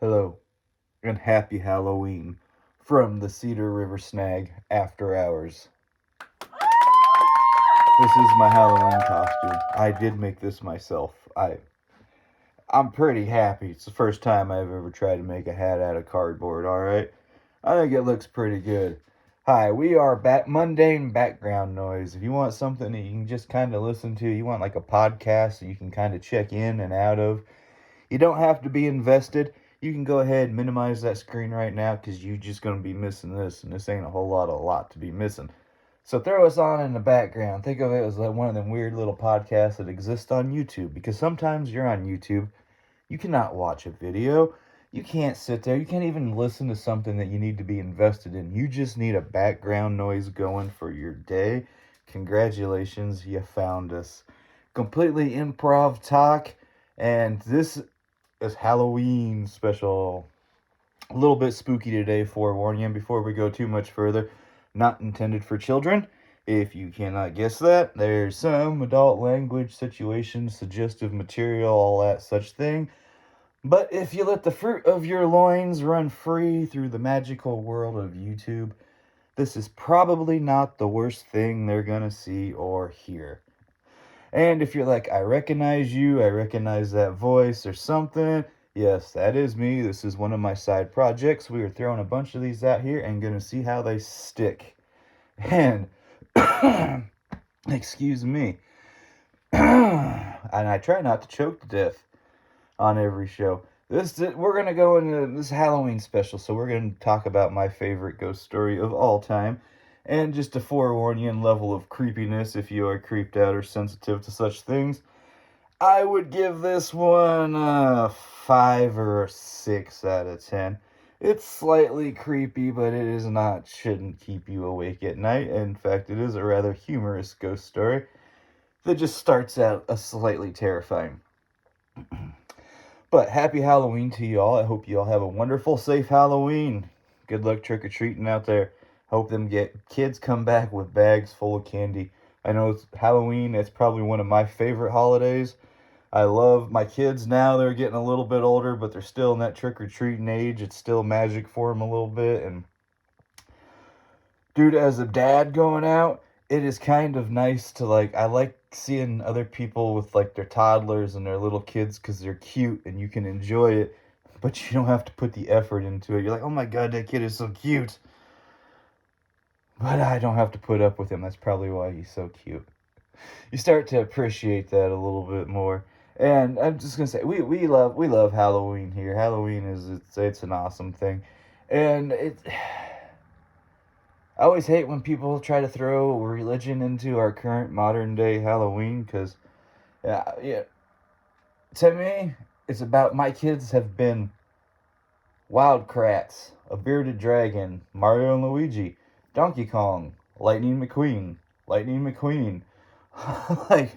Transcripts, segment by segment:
Hello, and happy Halloween from the Cedar River Snag-After Hours. This is my Halloween costume. I did make this myself. I'm pretty happy. It's the first time I've ever tried to make a hat out of cardboard, alright? I think it looks pretty good. Hi, we are mundane background noise. If you want something that you can just kind of listen to, you want like a podcast that you can kind of check in and out of, you don't have to be invested. You can go ahead and minimize that screen right now because you're just going to be missing this, and this ain't a lot to be missing. So throw us on in the background. Think of it as like one of them weird little podcasts that exist on YouTube, because sometimes you're on YouTube, you cannot watch a video, you can't sit there, you can't even listen to something that you need to be invested in. You just need a background noise going for your day. Congratulations, you found us. Completely improv talk, and this is Halloween special. A little bit spooky today, forewarning you. Before we go too much further, not intended for children. If you cannot guess that, there's some adult language, situations, suggestive material, all that such thing. But if you let the fruit of your loins run free through the magical world of YouTube, this is probably not the worst thing they're gonna see or hear. And if you're like, I recognize you, I recognize that voice or something, yes, that is me. This is one of my side projects. We are throwing a bunch of these out here and going to see how they stick. And, excuse me, and I try not to choke to death on every show. We're going to go into this Halloween special, so we're going to talk about my favorite ghost story of all time. And just to forewarn you in level of creepiness, if you are creeped out or sensitive to such things, I would give this one a 5 or a 6 out of 10. It's slightly creepy, but it is not, shouldn't keep you awake at night. In fact, it is a rather humorous ghost story that just starts out a slightly terrifying. But happy Halloween to you all. I hope you all have a wonderful, safe Halloween. Good luck trick-or-treating out there. Hope them kids come back with bags full of candy. I know it's Halloween. It's probably one of my favorite holidays. I love my kids now. They're getting a little bit older, but they're still in that trick-or-treating age. It's still magic for them a little bit. And dude, as a dad going out, it is kind of nice to I like seeing other people with like their toddlers and their little kids because they're cute and you can enjoy it, but you don't have to put the effort into it. You're like, oh my God, that kid is so cute. But I don't have to put up with him. That's probably why he's so cute. You start to appreciate that a little bit more. And I'm just gonna say, we love Halloween here. Halloween it's an awesome thing, and I always hate when people try to throw religion into our current modern day Halloween, because yeah, to me it's about, my kids have been Wild Kratts, a bearded dragon, Mario and Luigi, Donkey Kong, Lightning McQueen. Like,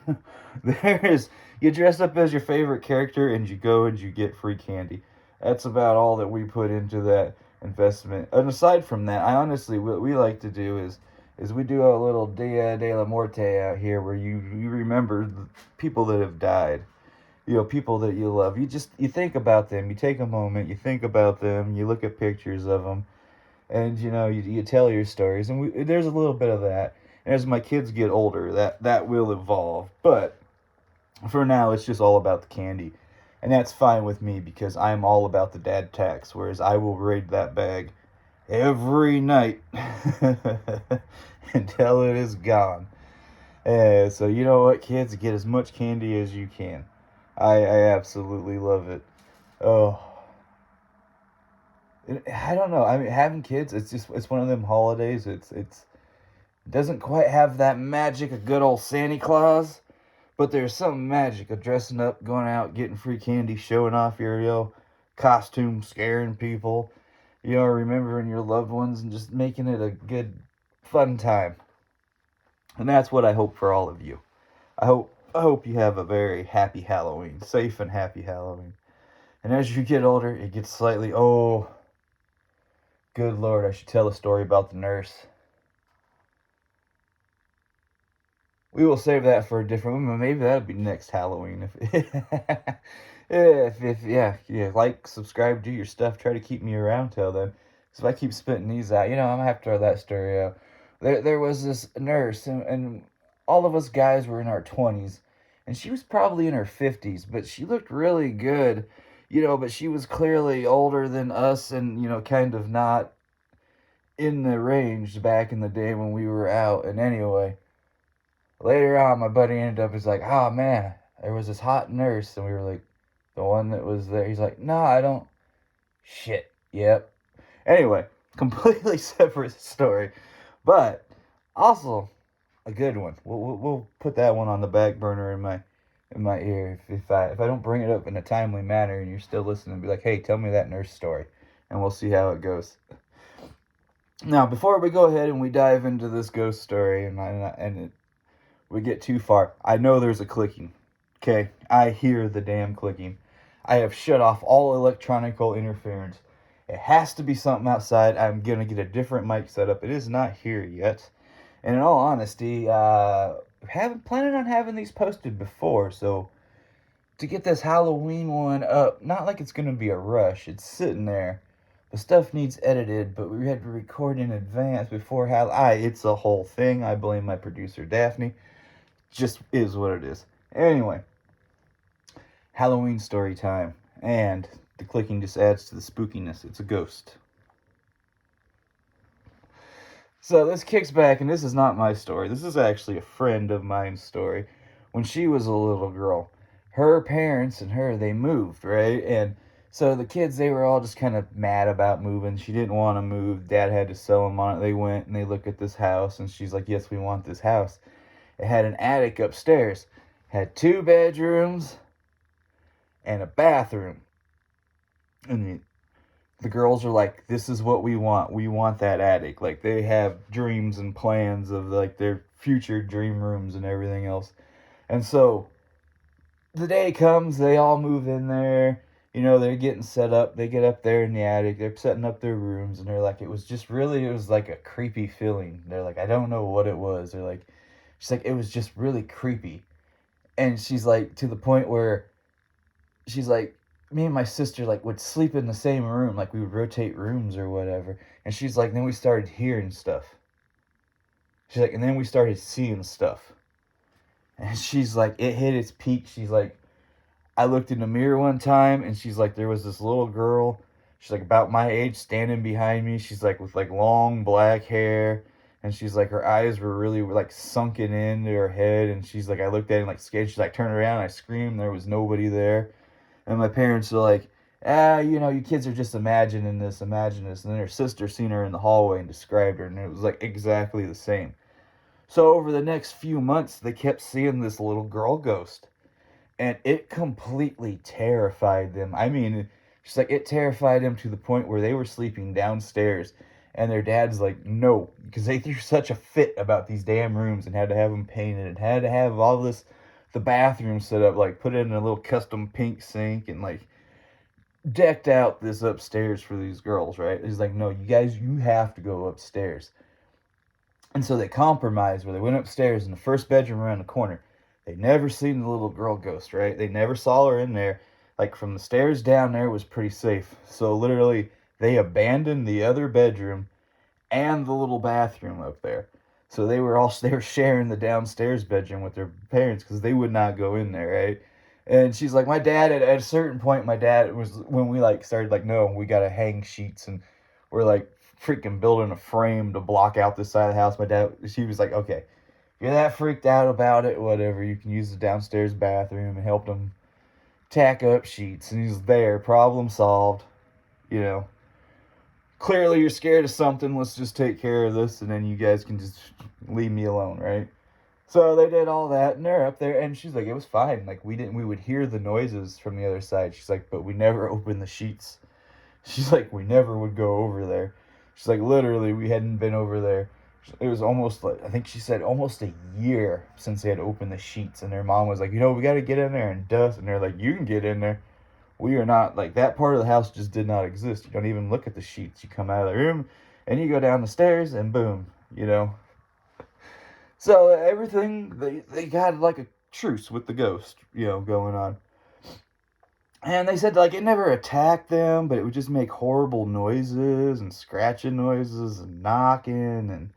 you dress up as your favorite character and you go and you get free candy. That's about all that we put into that investment. And aside from that, I honestly, what we like to do is we do a little Dia de la Muerte out here, where you remember the people that have died. People that you love. You think about them. You take a moment, you think about them, you look at pictures of them, and you tell your stories. And there's a little bit of that. And as my kids get older, that will evolve. But for now, it's just all about the candy. And that's fine with me, because I'm all about the dad tax, whereas I will raid that bag every night until it is gone. So you know what, kids? Get as much candy as you can. I absolutely love it. Oh, I don't know. I mean, having kids, it's one of them holidays. It doesn't quite have that magic of good old Santa Claus, but there's some magic of dressing up, going out, getting free candy, showing off your costume, scaring people, remembering your loved ones, and just making it a good, fun time. And that's what I hope for all of you. I hope you have a very happy Halloween, safe and happy Halloween. And as you get older, it gets slightly, oh, good Lord, I should tell a story about the nurse. We will save that for a different one. Maybe that'll be next Halloween. Yeah, like, subscribe, do your stuff, try to keep me around till then. Because if I keep spitting these out, I'm gonna have to throw that story out. There was this nurse, and all of us guys were in our 20s, and she was probably in her 50s, but she looked really good, but she was clearly older than us and, kind of not in the range back in the day when we were out. And anyway, later on, my buddy ended up, he's like, oh man, there was this hot nurse, and we were like, the one that was there. He's like, no, I don't. Shit. Yep. Anyway, completely separate story, but also a good one. We'll put that one on the back burner in my ear if I don't bring it up in a timely manner and you're still listening. Be like, hey, tell me that nurse story, and we'll see how it goes. Now, before we go ahead and we dive into this ghost story we get too far, I know there's a clicking. Okay, I hear the damn clicking. I have shut off all electronical interference. It has to be something outside. I'm gonna get a different mic setup. It is not here yet. And in all honesty, haven't planning on having these posted before, so to get this Halloween one up, not like it's gonna be a rush. It's sitting there. The stuff needs edited, but we had to record in advance before it's a whole thing. I blame my producer Daphne. Just is what it is. Anyway, Halloween story time, and the clicking just adds to the spookiness. It's a ghost. So this kicks back, and this is not my story. This is actually a friend of mine's story. When she was a little girl, her parents and her, they moved, right? And so the kids, they were all just kind of mad about moving. She didn't want to move. Dad had to sell them on it. They went and they looked at this house, and she's like, yes, we want this house. It had an attic upstairs. It had 2 bedrooms and a bathroom. And the girls are like, this is what we want. We want that attic. Like, they have dreams and plans of, like, their future dream rooms and everything else. And so the day comes, they all move in there. They're getting set up. They get up there in the attic. They're setting up their rooms. And they're like, it was like a creepy feeling. They're like, I don't know what it was. She's like, it was just really creepy. And she's like, to the point where she's like, me and my sister like would sleep in the same room, like we would rotate rooms or whatever. And she's like, then we started hearing stuff. She's like, and then we started seeing stuff. And she's like, it hit its peak. She's like, I looked in the mirror one time, and she's like, there was this little girl. She's like about my age, standing behind me. She's like with like long black hair, and she's like, her eyes were really like sunken into her head. And she's like, I looked at it and like scared. She's like, turned around. I screamed. There was nobody there. And my parents were like, you kids are just imagining this. And then her sister seen her in the hallway and described her, and it was like exactly the same. So over the next few months, they kept seeing this little girl ghost. And it completely terrified them. I mean, she's like, it terrified them to the point where they were sleeping downstairs. And their dad's like, no, because they threw such a fit about these damn rooms and had to have them painted and had to have all this, the bathroom set up, like put in a little custom pink sink and like decked out this upstairs for these girls, right? He's like, no, you guys, you have to go upstairs. And so they compromised where they went upstairs in the first bedroom around the corner. They never seen the little girl ghost, right? They never saw her in there. Like from the stairs down there was pretty safe. So literally they abandoned the other bedroom and the little bathroom up there. So they were sharing the downstairs bedroom with their parents because they would not go in there, right? And she's like, my dad at a certain point, my dad was when we like started like, no, we gotta hang sheets, and we're like freaking building a frame to block out this side of the house. She was like, okay, if you're that freaked out about it, whatever, you can use the downstairs bathroom, and helped him tack up sheets. And he's there, problem solved. Clearly you're scared of something. Let's just take care of this, and then you guys can just leave me alone, right? So they did all that, and they're up there, and she's like, it was fine. Like, we would hear the noises from the other side. She's like, but we never opened the sheets. She's like, we never would go over there. She's like, literally, we hadn't been over there. It was almost like, I think she said almost a year since they had opened the sheets, and their mom was like, we got to get in there and dust. And they're like, you can get in there. We are not, like, that part of the house just did not exist. You don't even look at the sheets. You come out of the room, and you go down the stairs, and boom, So everything, they got like a truce with the ghost, going on. And they said, like, it never attacked them, but it would just make horrible noises and scratching noises and knocking. And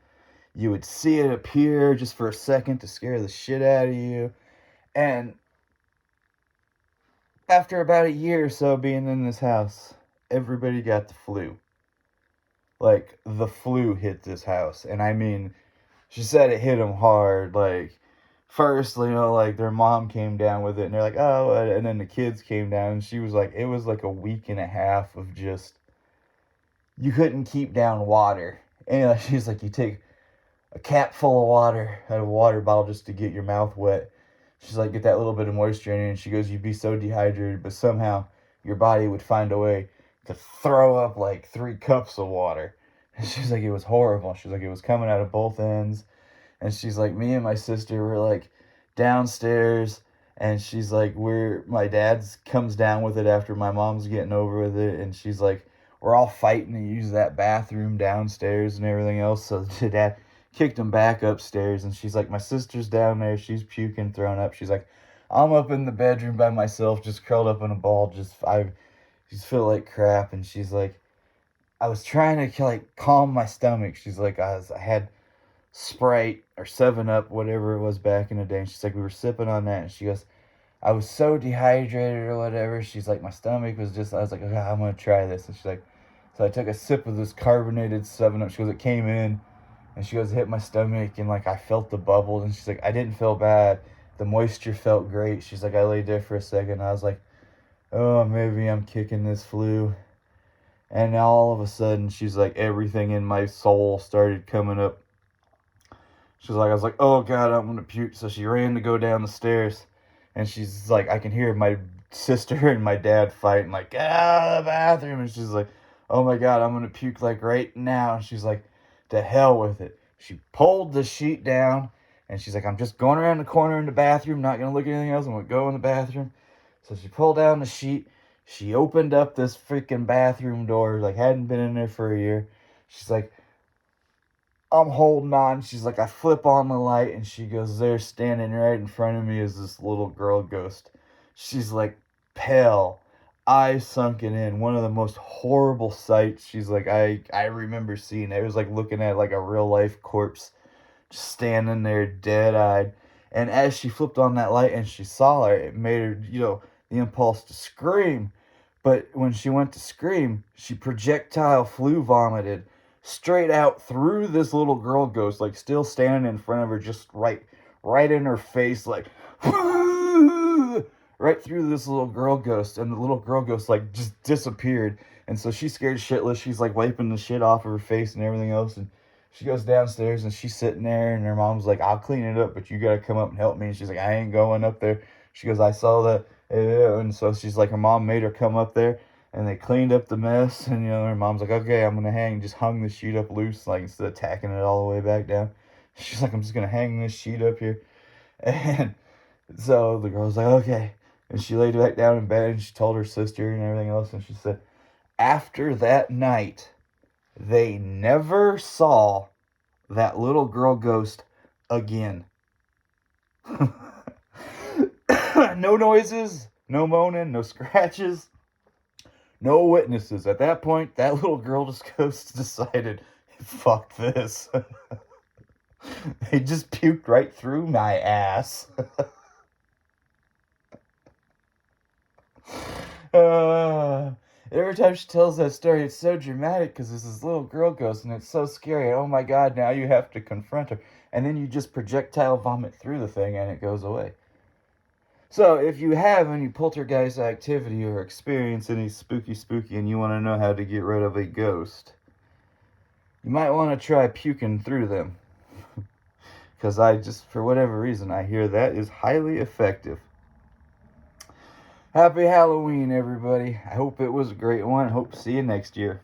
you would see it appear just for a second to scare the shit out of you. And after about a year or so being in this house, everybody got the flu. Like, the flu hit this house. And I mean, she said it hit them hard. Like, first, you know, like their mom came down with it and they're like, oh, and then the kids came down and she was like, it was like a week and a half of just, you couldn't keep down water. And she's like, you take a cap full of water out of a water bottle just to get your mouth wet. She's like, get that little bit of moisture in it. And she goes, you'd be so dehydrated, but somehow your body would find a way to throw up like 3 cups of water. And she's like, it was horrible. She's like, it was coming out of both ends. And she's like, me and my sister were like downstairs. And she's like, my dad's comes down with it after my mom's getting over with it. And she's like, we're all fighting to use that bathroom downstairs and everything else. So the dad kicked him back upstairs. And she's like, my sister's down there. She's puking, throwing up. She's like, I'm up in the bedroom by myself, just curled up in a ball. I just feel like crap. And she's like, I was trying to like calm my stomach. She's like, I had Sprite or 7-Up, whatever it was back in the day. And she's like, we were sipping on that. And she goes, I was so dehydrated or whatever. She's like, my stomach was just, I was like, okay, I'm going to try this. And she's like, so I took a sip of this carbonated 7-Up. She goes, it came in. And she goes, it hit my stomach. And like, I felt the bubbles. And she's like, I didn't feel bad. The moisture felt great. She's like, I laid there for a second. And I was like, oh, maybe I'm kicking this flu. And now all of a sudden, she's like, everything in my soul started coming up. She's like, I was like, oh God, I'm gonna puke. So she ran to go down the stairs, and she's like, I can hear my sister and my dad fighting, like, get out of the bathroom. And she's like, oh my God, I'm gonna puke like right now. And she's like, to hell with it. She pulled the sheet down, and she's like, I'm just going around the corner in the bathroom, not gonna look at anything else. I'm gonna go in the bathroom. So she pulled down the sheet. She opened up this freaking bathroom door, like hadn't been in there for a year. She's like, I'm holding on. She's like, I flip on the light, and she goes, there standing right in front of me is this little girl ghost. She's like pale, eyes sunken in, one of the most horrible sights. She's like, I remember seeing it. It was like looking at like a real life corpse just standing there dead eyed. And as she flipped on that light and she saw her, it made her, the impulse to scream. But when she went to scream, she projectile flu vomited straight out through this little girl ghost, like still standing in front of her, just right in her face, like right through this little girl ghost. And the little girl ghost like just disappeared. And so she's scared shitless. She's like wiping the shit off of her face and everything else. And she goes downstairs and she's sitting there, and her mom's like, I'll clean it up, but you gotta come up and help me. And she's like, I ain't going up there. She goes, I saw that. And so she's like, her mom made her come up there, and they cleaned up the mess. And her mom's like, okay, I'm gonna just hung the sheet up loose, like instead of tacking it all the way back down. She's like, I'm just gonna hang this sheet up here. And so the girl's like, okay. And she laid back down in bed, and she told her sister and everything else. And she said, after that night, they never saw that little girl ghost again. No noises, no moaning, no scratches, no witnesses. At that point, that little girl ghost decided, fuck this. They just puked right through my ass. Every time she tells that story, it's so dramatic because there's this little girl ghost, and it's so scary. Oh my God, now you have to confront her. And then you just projectile vomit through the thing, and it goes away. So if you have any poltergeist activity or experience any spooky, and you want to know how to get rid of a ghost, you might want to try puking through them. Because for whatever reason, I hear that is highly effective. Happy Halloween, everybody. I hope it was a great one. I hope to see you next year.